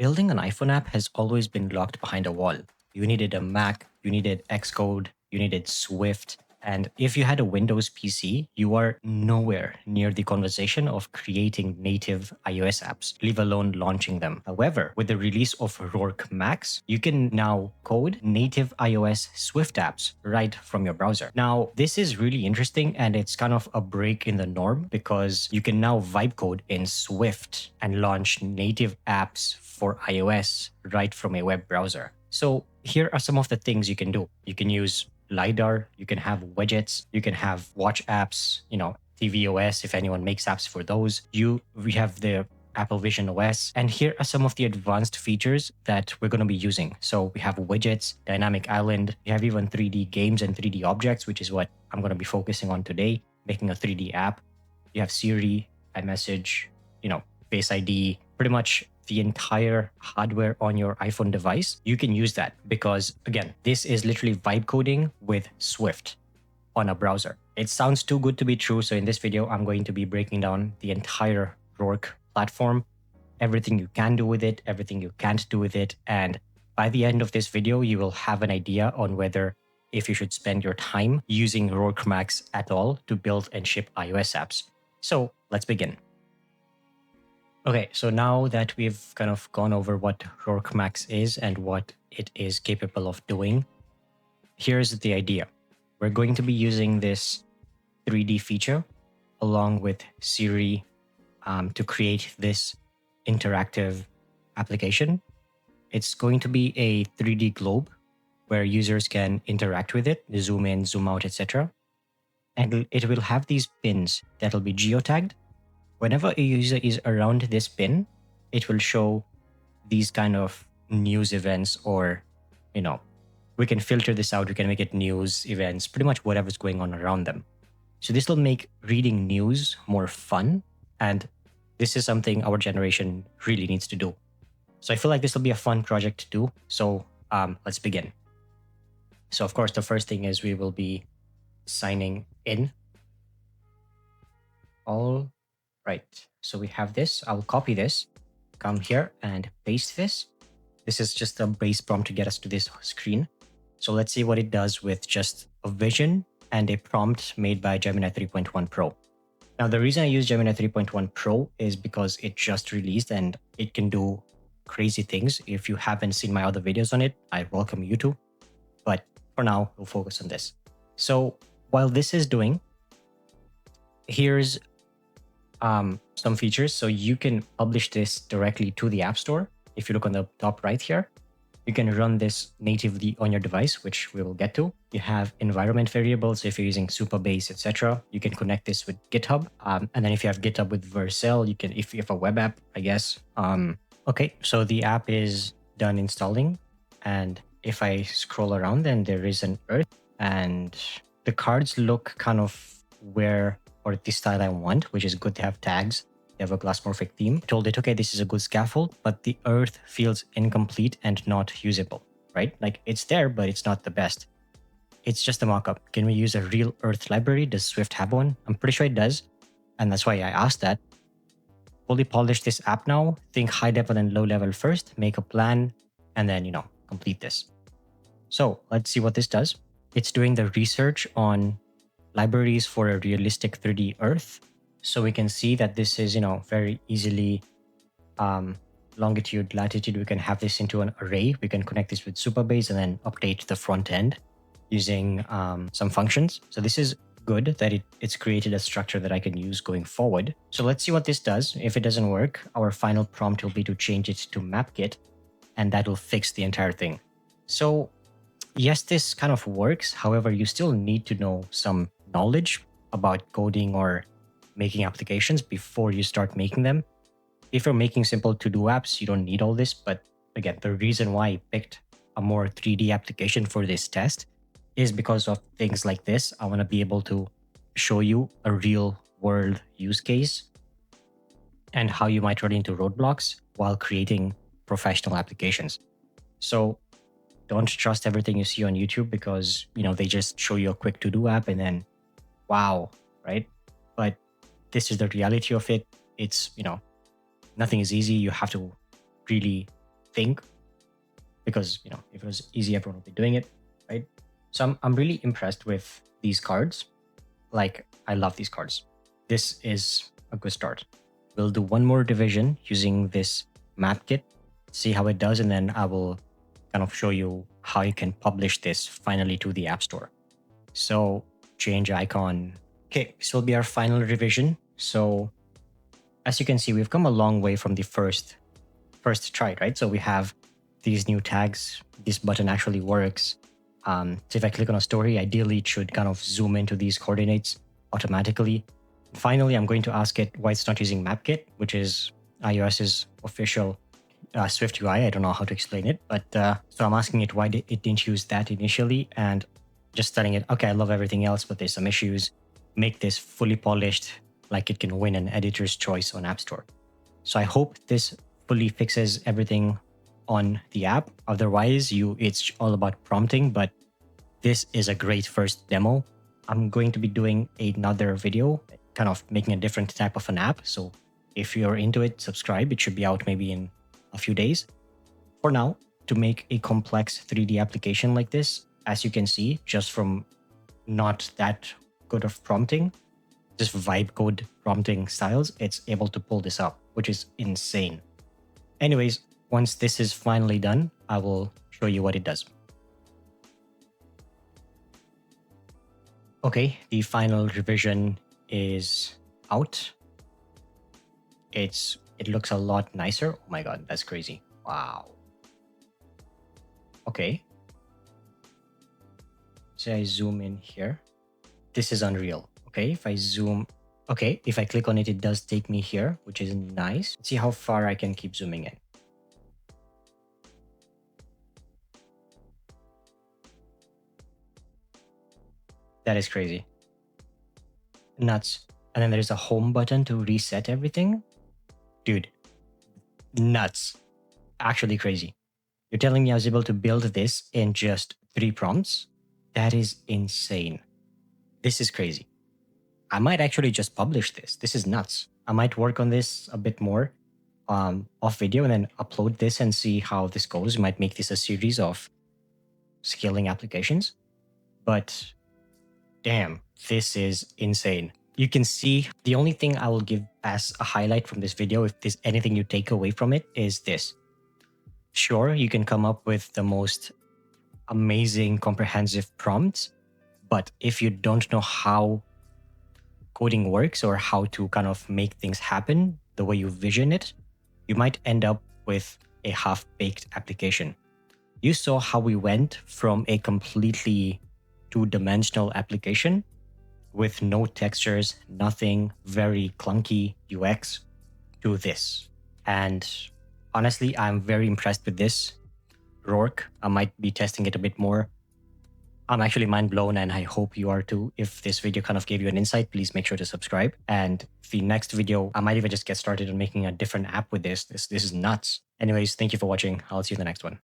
building an iPhone app has always been locked behind a wall. You needed a Mac, you needed Xcode, you needed Swift. And if you had a Windows PC, you are nowhere near the conversation of creating native iOS apps, leave alone launching them. However, with the release of Rork Max, you can now code native iOS Swift apps right from your browser. Now, this is really interesting and it's kind of a break in the norm because you can now vibe code in Swift and launch native apps for iOS right from a web browser. So here are some of the things you can do. You can use LiDAR, you can have widgets, you can have watch apps, tvOS if anyone makes apps for those. We have the Apple Vision OS. And here are some of the advanced features that we're going to be using. So we have widgets, dynamic island, we have even 3D games and 3D objects, which is what I'm going to be focusing on today, making a 3D app. You have Siri, iMessage, Face ID, pretty much the entire hardware on your iPhone device. You can use that because, again, this is literally vibe coding with Swift on a browser. It sounds too good to be true. So in this video, I'm going to be breaking down the entire Rork platform, everything you can do with it, everything you can't do with it. And by the end of this video, you will have an idea on whether if you should spend your time using Rork Max at all to build and ship iOS apps. So let's begin. Okay, so now that we've kind of gone over what Rork Max is and what it is capable of doing, here's the idea. We're going to be using this 3D feature along with Siri to create this interactive application. It's going to be a 3D globe where users can interact with it, zoom in, zoom out, etc. And it will have these pins that will be geotagged. Whenever a user is around this pin, it will show these kind of news events or, we can filter this out. We can make it news, events, pretty much whatever's going on around them. So this will make reading news more fun. And this is something our generation really needs to do. So I feel like this will be a fun project to do. So let's begin. So of course, the first thing is we will be signing in. All right, so we have this. I'll copy this, come here and paste this. This is just a base prompt to get us to this screen. So let's see what it does with just a vision and a prompt made by Gemini 3.1 Pro. Now, the reason I use Gemini 3.1 Pro is because it just released and it can do crazy things. If you haven't seen my other videos on it, I welcome you to. But for now, we'll focus on this. So while this is doing, here's some features. So you can publish this directly to the App Store. If you look on the top right here, you can run this natively on your device, which we will get to. You have environment variables. If you're using Supabase, etc., you can connect this with GitHub. And then if you have GitHub with Vercel, you can, if you have a web app, I guess. Okay, so the app is done installing. And if I scroll around, then there is an earth and the cards look kind of where or the style I want, which is good to have tags. You have a glass Morphic theme. I told it, okay, this is a good scaffold, but the earth feels incomplete and not usable, right? Like it's there, but it's not the best. It's just a mockup. Can we use a real earth library? Does Swift have one? I'm pretty sure it does. And that's why I asked that. Fully polish this app now. Think high level and low level first, make a plan, and then, complete this. So let's see what this does. It's doing the research on libraries for a realistic 3D Earth. So we can see that this is, very easily longitude, latitude. We can have this into an array. We can connect this with Supabase and then update the front end using some functions. So this is good that it's created a structure that I can use going forward. So let's see what this does. If it doesn't work, our final prompt will be to change it to MapKit, and that will fix the entire thing. So yes, this kind of works. However, you still need to know some knowledge about coding or making applications before you start making them. If you're making simple to-do apps, you don't need all this. But again, the reason why I picked a more 3D application for this test is because of things like this. I want to be able to show you a real world use case and how you might run into roadblocks while creating professional applications. So don't trust everything you see on YouTube because, they just show you a quick to-do app and then, wow, right? But this is the reality of it. It's, nothing is easy. You have to really think, because if it was easy, everyone would be doing it, right? So I'm really impressed with these cards. Like, I love these cards. This is a good start. We'll do one more division using this MapKit, see how it does, and then I will kind of show you how you can publish this finally to the App Store. So change icon. Okay, this will be our final revision. So as you can see, we've come a long way from the first try, right? So we have these new tags. This button actually works. So if I click on a story, ideally it should kind of zoom into these coordinates automatically. Finally, I'm going to ask it why it's not using MapKit, which is iOS's official SwiftUI. I don't know how to explain it, but so I'm asking it why it didn't use that initially, and just telling it, okay, I love everything else, but there's some issues. Make this fully polished, like it can win an editor's choice on App Store. So I hope this fully fixes everything on the app. Otherwise, it's all about prompting, but this is a great first demo. I'm going to be doing another video, kind of making a different type of an app. So if you're into it, subscribe. It should be out maybe in a few days. For now, to make a complex 3D application like this, as you can see, just from not that good of prompting, just vibe code prompting styles, it's able to pull this up, which is insane. Anyways, once this is finally done, I will show you what it does. Okay, the final revision is out. It looks a lot nicer. Oh my god, that's crazy. Wow. Okay. So I zoom in here. This is unreal. Okay, if I zoom, okay, if I click on it, it does take me here, which is nice. Let's see how far I can keep zooming in. That is crazy. Nuts. And then there's a home button to reset everything. Dude, nuts. Actually crazy. You're telling me I was able to build this in just 3 prompts? That is insane. This is crazy. I might actually just publish this. This is nuts. I might work on this a bit more off video and then upload this and see how this goes. We might make this a series of scaling applications. But damn, this is insane. You can see the only thing I will give as a highlight from this video, if there's anything you take away from it, is this. Sure, you can come up with the most amazing, comprehensive prompts, but if you don't know how coding works or how to kind of make things happen the way you vision it, you might end up with a half-baked application. You saw how we went from a completely two-dimensional application with no textures, nothing, very clunky UX, to this. And honestly, I'm very impressed with this. Rork, I might be testing it a bit more. I'm actually mind blown, and I hope you are too. If this video kind of gave you an insight, please make sure to subscribe. And the next video, I might even just get started on making a different app with this. This is nuts. Anyways, thank you for watching. I'll see you in the next one.